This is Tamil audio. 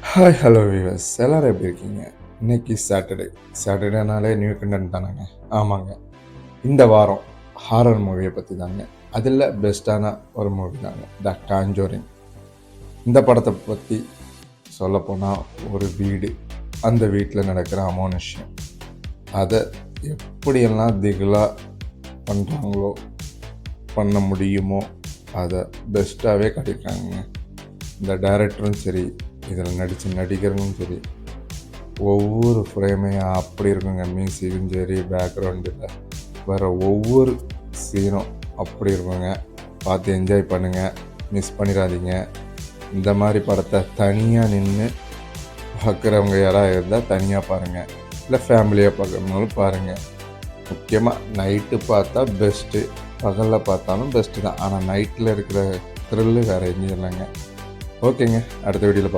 ஹாய் ஹலோ வியூவர்ஸ் எல்லோரும் எப்படி இருக்கீங்க? இன்னைக்கு சாட்டர்டேனாலே நியூ கண்டென்ட் தானேங்க. ஆமாங்க, இந்த வாரம் ஹாரர் மூவியை பற்றி தாங்க. அதில் பெஸ்ட்டான ஒரு மூவி தாங்க த காஞ்சோரிங். இந்த படத்தை பற்றி சொல்லப்போனால் ஒரு வீடு, அந்த வீட்டில் நடக்கிற அமானுஷ்யம், அதை எப்படியெல்லாம் திகிலாக பண்ணுறாங்களோ பண்ண முடியுமோ அதை பெஸ்ட்டாகவே கிடைக்காங்க. இந்த டைரக்டரும் சரி, இதில் நடித்த நடிகர்களும் சரி, ஒவ்வொரு ஃப்ரேமே அப்படி இருக்குங்க. மியூசிக்கும் சரி, பேக்ரவுண்டில் வர ஒவ்வொரு சீனும் அப்படி இருக்குங்க. பார்த்து என்ஜாய் பண்ணுங்கள், மிஸ் பண்ணிடாதீங்க. இந்த மாதிரி படத்தை தனியாக நின்று பார்க்குறவங்க யாராவது இருந்தால் தனியாக பாருங்கள், இல்லை ஃபேமிலியாக பார்க்குறவங்களும் பாருங்கள். முக்கியமாக நைட்டு பார்த்தா பெஸ்ட்டு, பகலில் பார்த்தாலும் பெஸ்ட்டு தான். ஆனால் நைட்டில் இருக்கிற த்ரில்லு வேறு எங்கேயும் இல்லைங்க. ஓகேங்க, அடுத்த வீடியோவில் பார்ப்போம்.